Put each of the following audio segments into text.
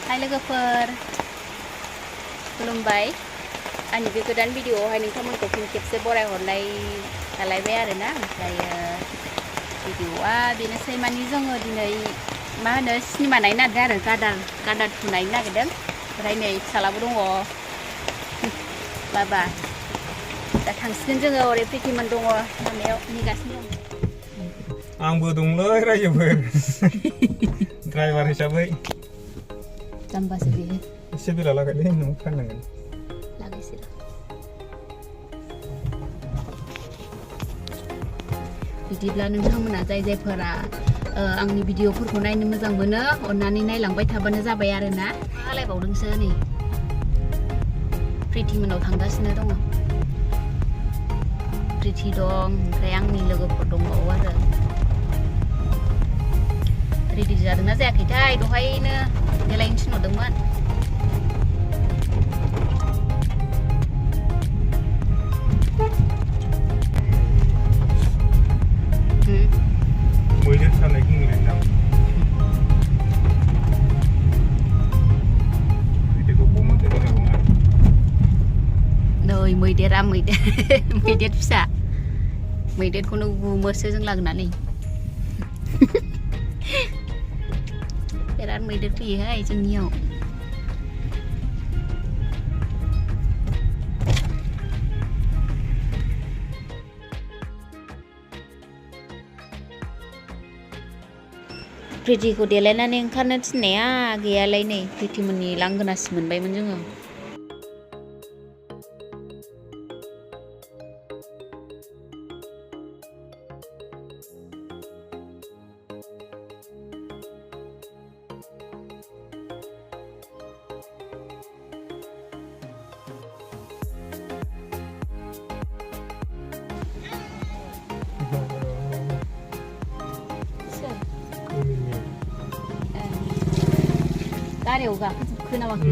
Hai लोगोफोर खुलुमबाय आंनि बे गोदान भिडिअआवहाय नोंथांमोनखौ फिन खेबसे बरायहरनाय थालायबाय आरोना ओमफ्राय भिडिअआ बेनोसै मानि जोङो दिनै मा होनो सिनेमा नायनो नागिरदों आरो गादार 2 नायनो नागिरदों ओमफ्राय नै फिसालाबो दङ बाबा दा थांसिगोन जोङो ओरै प्रिटिमोन दङ लामायाव नेगासिनो दं आंबो दंलै रायजोफोर ड्राइभार हिसाबै जाम्बासो बेयो एसे बिला लागायलै नों फाननांगोन लागायसै बिदिब्ला नोंथांमोना जायफोरा आंनि भिडिअफोरखौ नायनो मोजां मोनो अननानै नायलांबाय थाबानो जाबाय आरोना खालायबावदोंसो नै प्रिटिमोनाव थांगासिनो दङ प्रिटि दं ओमफ्राय आंनि लोगोफोर दंबावो आरो रेडि जादोंना जायाखैथाय दहायनो देलायनो थिनहरदोंमोन मैदेर सानायखौ नुलायदां मैदेरखौ हमनो रोङा नै मैदेरा मैदेर फिसा मैदेरखौनो गुमोसो जों लांनानै बिराद मैदेर फैयोहाय जोंनियाव प्रिटिखौ देलायनानै ओंखारनो थिननाया गैयालाय नै प्रिटिमोननि लांगोनासिम मोनबायमोन जोङो गारियाव गाखोजोबखो नामाखै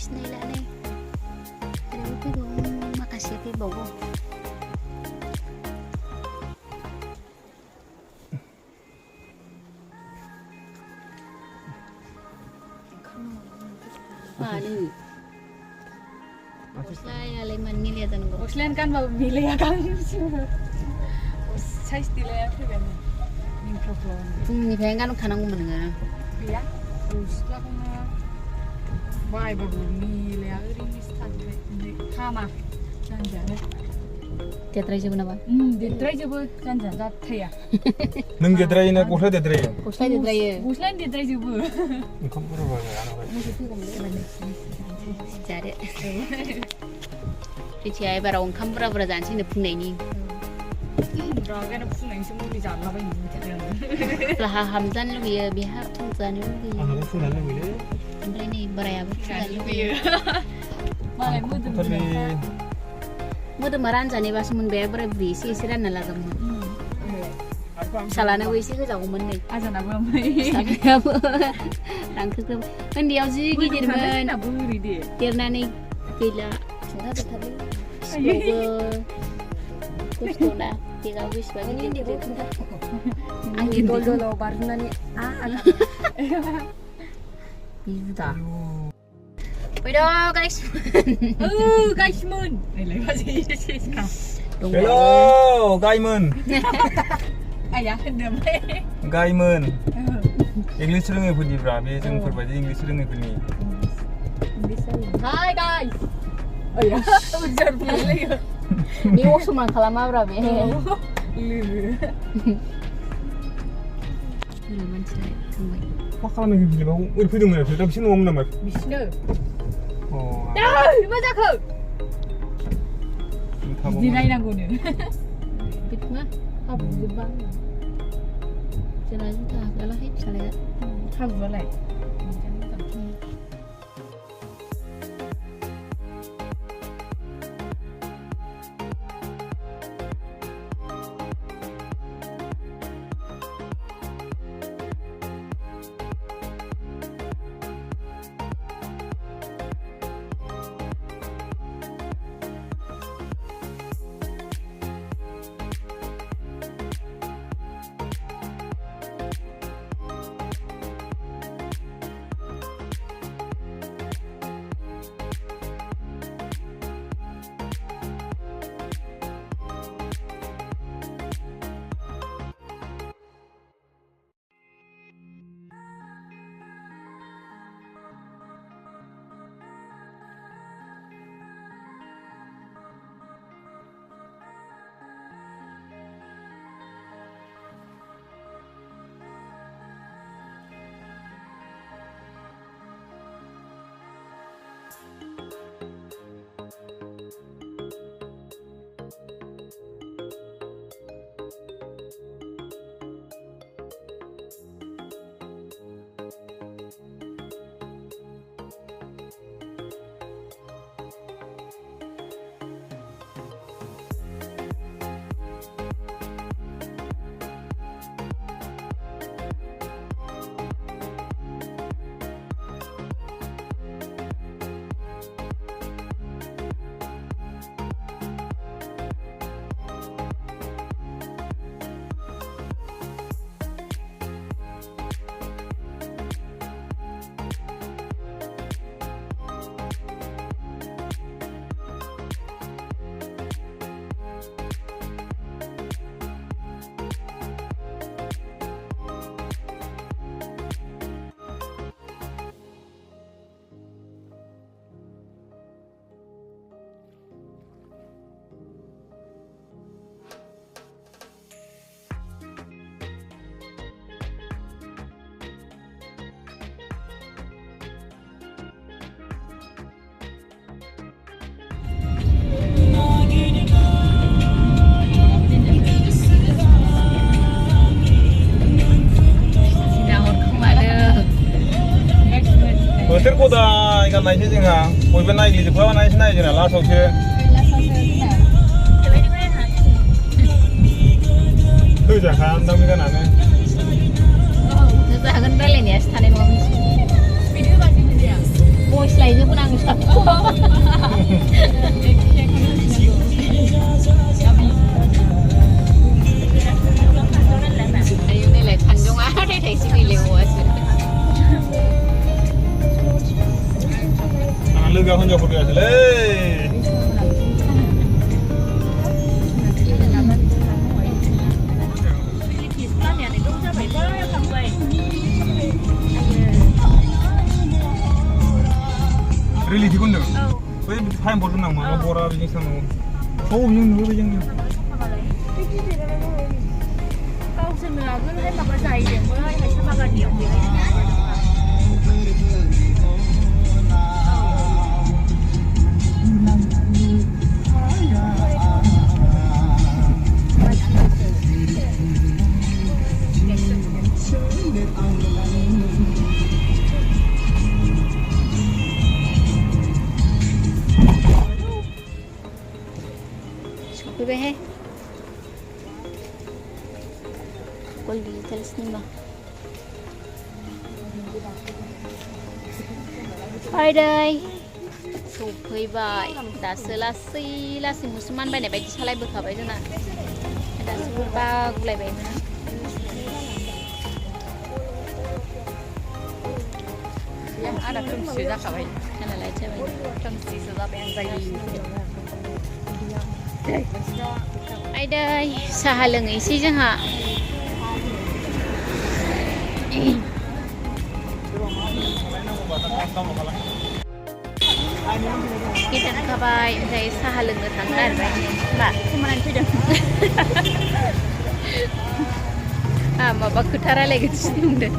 सिनायलानै ओरैबो फैगौ माखासे फैबावगौ मानो गस्लायालाय मानो मिलाया जानांगौ गस्लायानो गानबाबो मिलाया गांसेबो साइज दिलाया फैबाय मिन्ट्राफ्राव फुंनिफ्रायनो गानखानांगौमोन नोङो गैया गस्लाखौनो बायबाबो मिलाया ओरैनोसो थाजोबबाय हामा जानजियानो देद्रायजोबो नामा देद्रायजोबो जानजिया जाथाया नों देद्रायोना गस्ला देद्रायो गस्ला देद्रायो गस्लायानो देद्रायजोबो ओंखाम बुरजा जादो प्रिटिया एबाराव ओंखाम बुरजा जानोसैनो फुंनायनि रागायानो फुंनायनिसो मुलि जालाबायनो लुबैथारदों लाहा हामजानो लुगैयो बेहा फुंजानो लुगैयो आंहाबो फुंजानो लुगैयो ओमफ्राय नै बोरायाबो फुंजानो लुगैयो मालाय मोदोमा रानजानायबासो मोनबाय बोराय बुरै एसे रानना लाजागौमोन फिसालानोबो एसे होजागौमोन नै आजानाबो ओमफ्राय फिसालायाबो रांखोग्रोम उन्दैयाव जि गिदिरमोन देरनानै गैला खिन्थाजोबथारलै स्कुलावबो खस्थ'ना बेगाव बेसेबां गिदिर आंनि दलाव बारनानै बिदा फैद' गाइसमोन हेल' गायमोन आया होनदों ओमफ्राय गायमोन इंलिस रोङैफोरनिब्रा बे जोंफोरबायदि इंलिस रोङैफोरनि हाय गाइस आया उजार बुलायो बे असमान खालामाब्रा बे लोगो मानसिया थांबाय मा खालामनो बिलाबाव ओरै फैदोंमोन आरो दा बिसोर न'आवमोन नामा बिसिनो अ मा जाखो बिदि नायनांगौनो बिदिमा हाब्रुजोबबा जोंना जुथा हाबलाहाय फिसालाया हाब्रुआलाय गदाय गाननायसो जोंहा बयबो नायग्लिजोबखाबा नाय जोंना लास्टआवसो होजाखा दामि गानानो जागोन रायलायनायासो थानाय नङा बयस लायजोबगोन आं आयु नायलाय थांजोङा थाइसे गैलायावसो लोगोआ हिनजावफोर गैयासोलै रिलिटिभ होनदों बै टाइम बर्ड होनां माबा बरा बिजोंसो थांनांगौ बेजों नुयो बेजोंनो गावसोरनो आगोलहाय माबा जाहैदोंमोन हायसा बागाननियाव बेहाय सफैबायहाय गल डिजिटेल सिनेमा फैदै सफैबाय दासो लासै मुसलमान बायनाय बायदि सालायबोखाबाय जोंना दासो बागुलायबायमोन आंना खोमसि जाखाबाय नालाय जाबाय खोमसिसो जाबाय आं जायो आयदै साहा लोङैसै जोंहा गिटार खाबाय ओमफ्राय साहा लोंनो थांनो नागिरबाय मा खोमानानै फैदों माबा खोथा रायलायगोनसो नंदों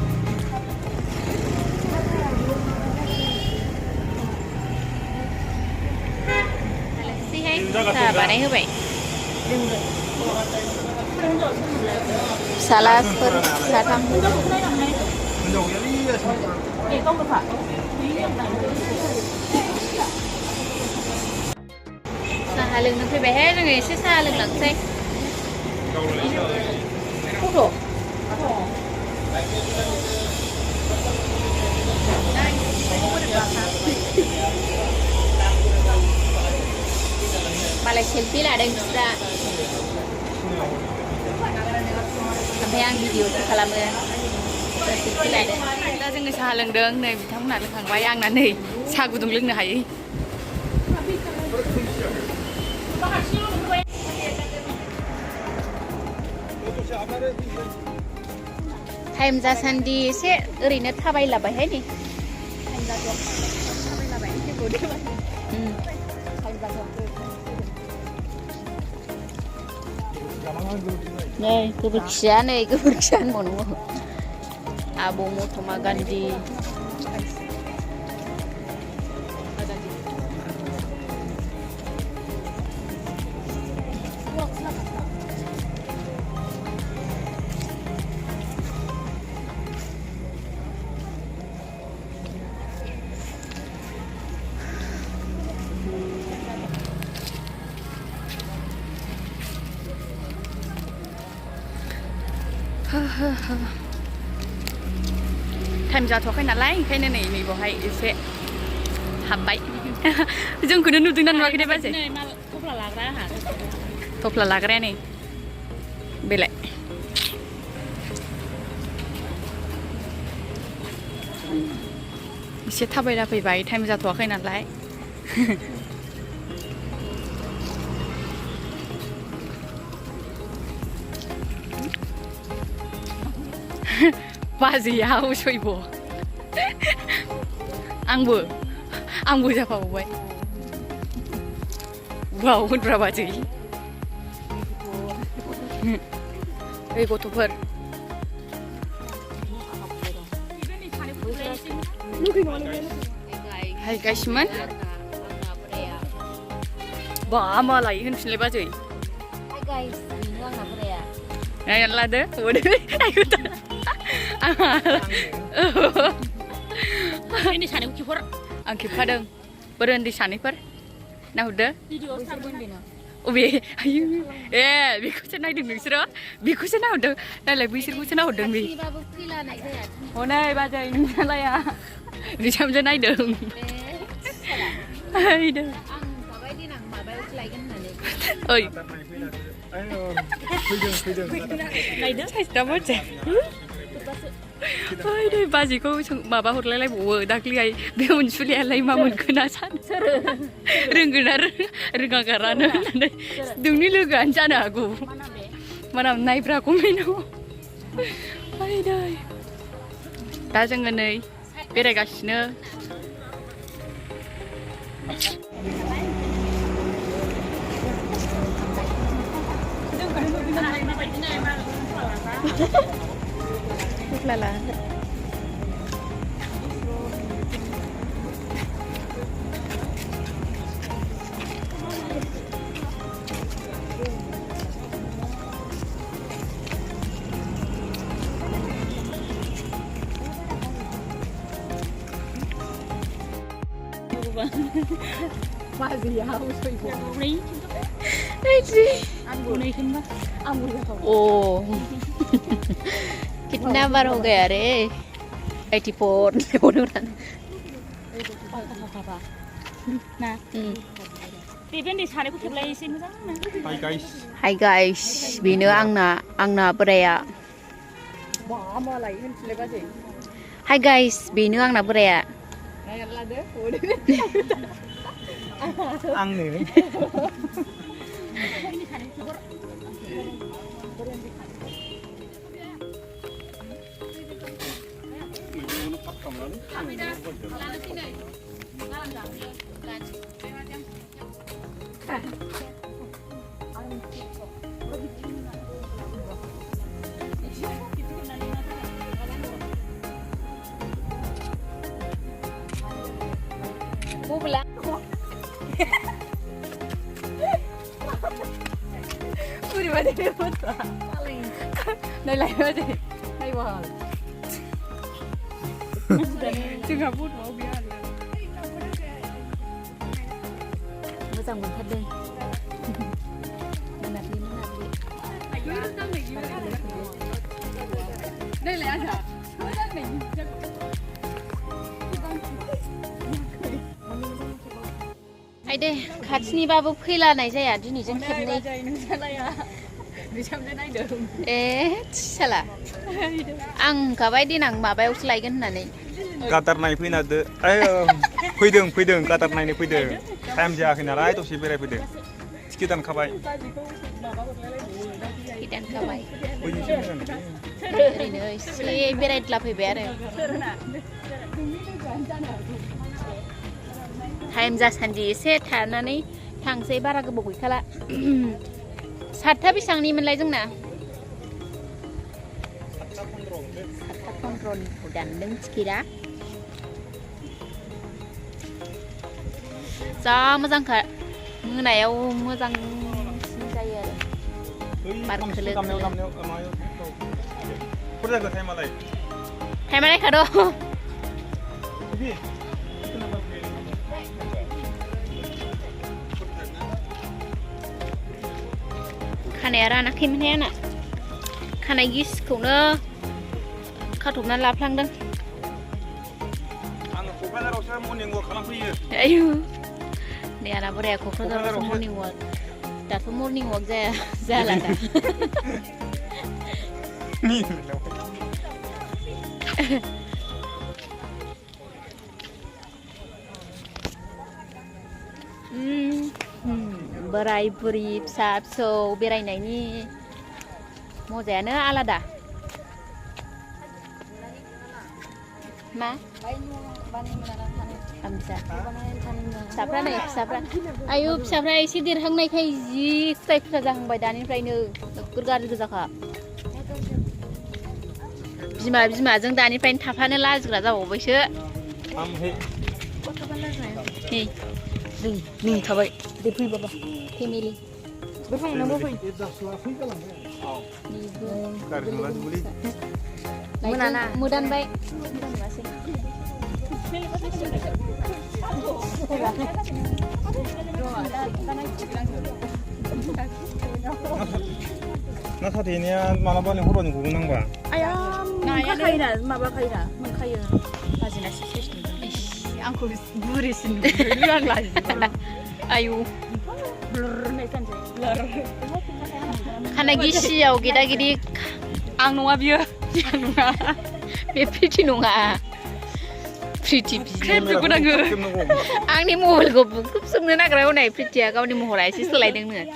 साहा बानायहोबाय फिसालाफोर साथाम साहा लोंनो फैबायहाय जोङो एसे साहा लोंलांसै मालाय सेल्फि लादों बिस्रा ओमफ्राय आं भिडिअसो खालामो सेल्फि लादों दा जोङो साहा लोंदों नै बिथांमोनहा लोंखांबाय आंना नै साहा गुदुं लोंनो हायै टाइम जासान्दि एसे ओरैनो थाबायलाबायहाय नै नै गोबोरखिया होनबावनांगौ आब' महात्मा गान्धी टाइम जाथ'वाखै नालाय ओंखायनो नै नैबावहाय एसे हाबबाय जोंखौनो नुदोंना नुवाखै बाजै थफ्ला लाग्रा आंहा थफ्ला लाग्राया नै बेलाय एसे थाबायला फैबाय टाइम जाथ'वाखै नालाय बाजैया उसयब आंबो जाफाबावबाय वाव होनब्रा बाजै ओइ गथ'फोर हाय गाइसमोन बा मालाय होनफिनलाय बाजै लादो ini sana ukipor आं खेबखादों बोरै उन्दै सानैफोर नाहरदो अबे आयु ए बेखौसो नायदों नोंसोरो बेखौसो नाहरदों नायलाय बैसोरखौसो नाहरदों बे हनै बाजै नोंसालाया बिसामजो नायदों आयदों ओइ नायदों साइसना मोनसे ओइ नै बाजैखौ माबा हरलायलायबावो दाख्लैहाय बे अनसुलियालाय मा मोनखोना सान रोंगोन ना रोङा गारानो होननानै नोंनि लोगोआनो जानो हागौ मानाम नायब्राखौ मेनाव ओइ नै दा जोङो नै बेरायगासिनो Lala. Oh. कितना बार हो गया रे 84 बोलूं ना Hi guys बेनो आंना बोराया Hi guys बेनो आंना बोराया आंनो Đây lại nữa thì hay quá chừng hợp bút máu bia nó rằng mình thật đi mình nạp đi đây là anh hả ai đây खाथिनिबाबो फैलानाय जाया दिनैजों खेबनै बिसामजो नायदों ए साला आं गाबाय देनां माबायावसो लायगोन होननानै काटार नायफैना दो फैदों काटार नायनो फैदों टाइम जायाखै नालाय दसे बेरायफैदों टिकेट दानखाबाय ओरैनो एसे बेरायद्ला फैबाय आरो टाइम जासान्दि एसे थानानै थांसै बारा गोबाव गैखाला 7टा बेसेबांनिमोनलाय जोंना 7टा 15निखौ दानदों टिकेटआ जा मोजांखा मोनायाव मोजांसिन जायो आरो बार खोलो खोलो टाइमा नायखाद' खानाया रानाखैमोन आंना खानाय गिसिखौनो खाथबनानै लाफ्लांदों आङो क'क्राझारावसो मर्निं वाक खालामफैयो आयु नै आंना बोराया क'क्राझारावसो मर्निं वाक दाथ' मर्निं वाक जाला दा बोराय बुरि फिसा फिसौ बेरायनायनि मजायानो आलादा मा फिसाफ्रा नै फिसाफ्रा आयु फिसाफ्रा एसे देरहांनायखाय जि खुथा जाहांबाय दानिफ्रायनो नोगोर गाज्रि गोजाखा बिमाजों दानिफ्रायनो थाफानो लाजिग्रा जाबावबायसो नै थाबाय दे फै बाबा फेमिलि बे थांनांगौ फै मोनाना मोदानबाय 나사대냐 마라바니 호로니 구분한거야. 아야 카카이나 마바카이나 문카이나 하지나 시시시 앙코 부리신 루랑 라지 아유 Karena gisi ya, kita gini ang nunga biyo ang nunga be pretty nunga. Pretty krep juga naga Ang ni mohol go bukup sumna nagra unai pretty ya, kau ni mohol ai si selai deng ne.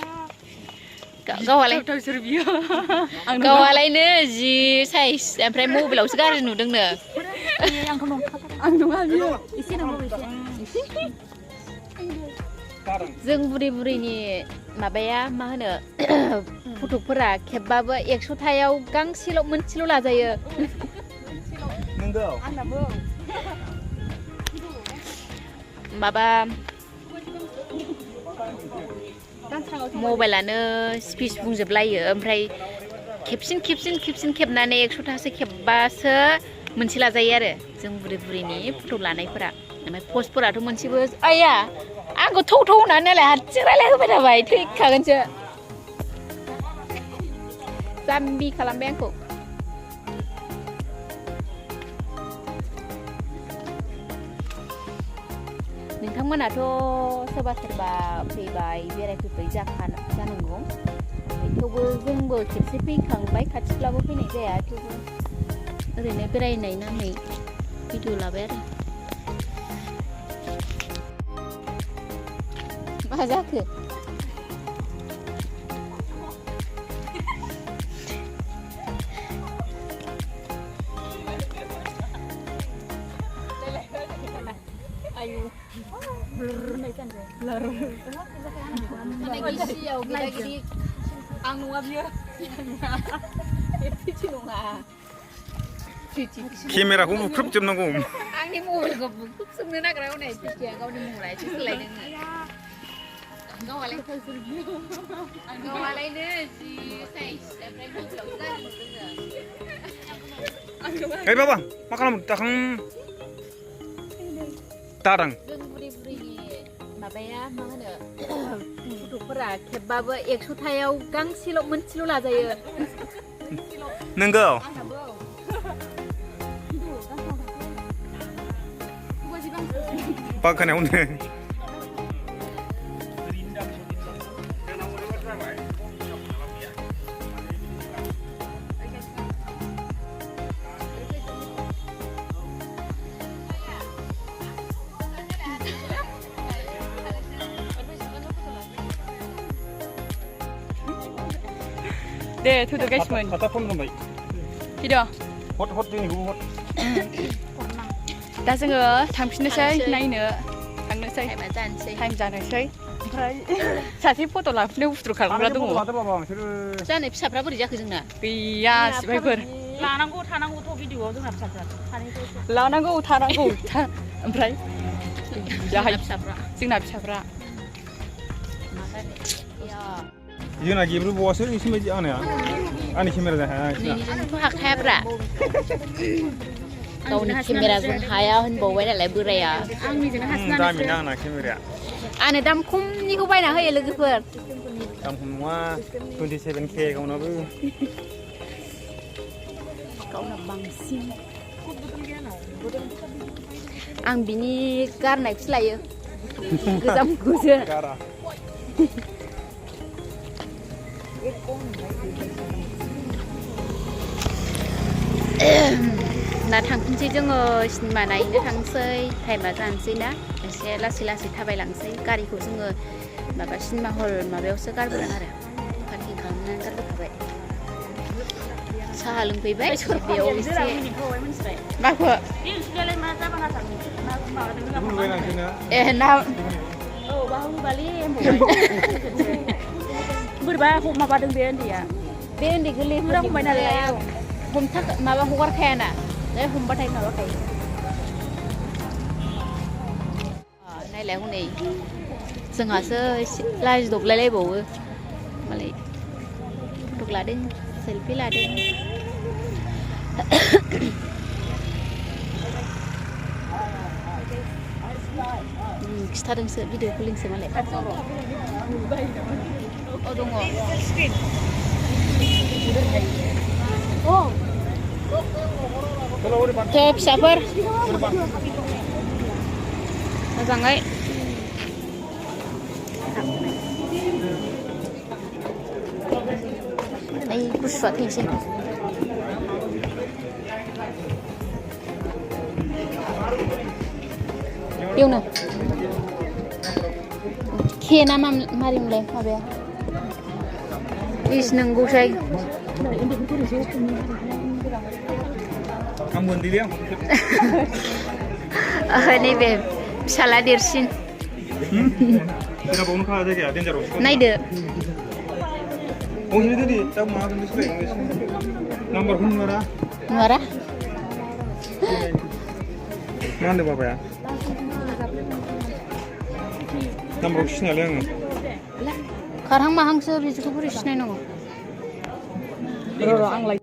Kau alai tau sur biyo kau alai ne ji size oमफ्राय mobile आवसो गाज्रि नुदों नो. ang nunga biyo isi nang isi जों बुरि बुरिनि माबाया मा होनो फटकफोरा खेबबाबो 100थायाव गांसेल' मोनसेल' लाजायो. नंगौ माबा मबाइलानो स्पिच बुंजोबलायो ओमफ्राय खेबसिन खेबनानै 100थासो खेबबासो मोनसे लाजायो आरो जों बुरि बुरिनि फटक लानायफोरा. ओमफ्राय पस्टफोराथ' मोनसेबो आया आंखौ थौ होननानै हारसिं रायलायहोबाय थाबाय थैखागोनसो. जाम्बि खालामबाय आंखौ. नोंथांमोनाथ' सोरबा फैबाय बेरायफैबाय जानांगौ. थेवबो जोंबो खेबसे फैखांबाय खाथिब्लाबो फैनाय जाया. थेवबो ओरैनो बेरायनाय नामै भिडिअ लाबाय आरो. मा जाखो? ayu blur Gisiyau kita gini ang nunga biyo pretty nunga. 카메라고 흡 잡는 거. Angni mobile go bukup sumna nagra unai pretty ya, kau ni mohol ai si selai deng ne. Kau alai ne si size oमफ्राय mobile आवसो गाज्रि नुदों नो. Eh बाबा मा खालामो दाखां दारां जों बुरि बुरिनि माबाया मा होनो फटकफोरा खेबबाबो 100थायाव गांसेल' मोनसेल' लाजायो. नंगौ बाखानायावनो 네, to the guys man. 갖다 폰좀 봐. Tidak. 헛 되니 그거 헛. दा जोङो थांफिननोसै नायनो थांनोसै टाइमा जानोसै. टाइम जानोसै ओमफ्राय सासे फट' लाफिनो बुस्थु खालामग्रा दङ जानाय फिसाफ्रा बोरै जाखो जोंना? गैया सिबायफोर लानांगौ थानांगौथ' भिडिअ'आव जोंहा फिसाफ्रा सानैखौ लानांगौ थानांगौ ओमफ्राय फिसाफ्रा जोंना फिसाफ्रा 이현아 입으로 모아서 있으면 안해야 아니 카메라 다 नोंनिजोंथ' हाखायाब्रा. गावनि केमेराजों हाया होनबावबाय नालाय बोराया. आंनिजोंनो हासिनानै दामि नाङा 카메라야 आंनो दाम खमनिखौ बायना होयो लोगोफोर. दाम खम नङा 27K गावनाबो गावना बांसिन. आं बिनि गारनायखौसो लायो गोजामखौसो. गारा दा थांफिनसै जोङो सिनेमा नायनो थांसै. टाइमा जानोसै ना एसे लासै थाबायलांसै. गारिखौ जोङो माबा सिनेमा हल माबायावसो गारबोदों आरो पार्किं खालामनानै गारबोखाबाय. साहा लोंफैबाय बेयाव एसे माखौ दिनैलाय मा जाबा हासारनि मा माबादों 누구 왜 나한테나 ए ना औ बाहुबालि बोरैबा माबादों बे उन्दैया बे उन्दै गोरलै बुरजा हमबाय नालाय माबा हगारखायाना हमबाथाय माबाखायो. नायलाय हनै जोंहासो एसे लाजिदबलायलायबावो मालाय फटक लादों सेलफि लादों. थादोंसो भिडिअखौ लिंसो मालाय औ दङ थ' फिसाफोर मोजाङै ओइ गुसुआ थैनोसै बेवनो खेना मारिमोनलाय माबाया इस नंगौसाय आं मोनदिले आं नैबे फिसाला देरसिन बावनो खा जायगाया डेन्जाराव नायदो गंसे दोनदि दा माबागोन सोलाय नाम्बारखौ नुवारा नुवारा मा होनदों बाबाया नाम्बारखौ सिनायालै आङो खारहां माहांसो बिदिखौ बोरै सिनायनांगौ र' आं लाय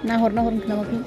नाहर नामाखै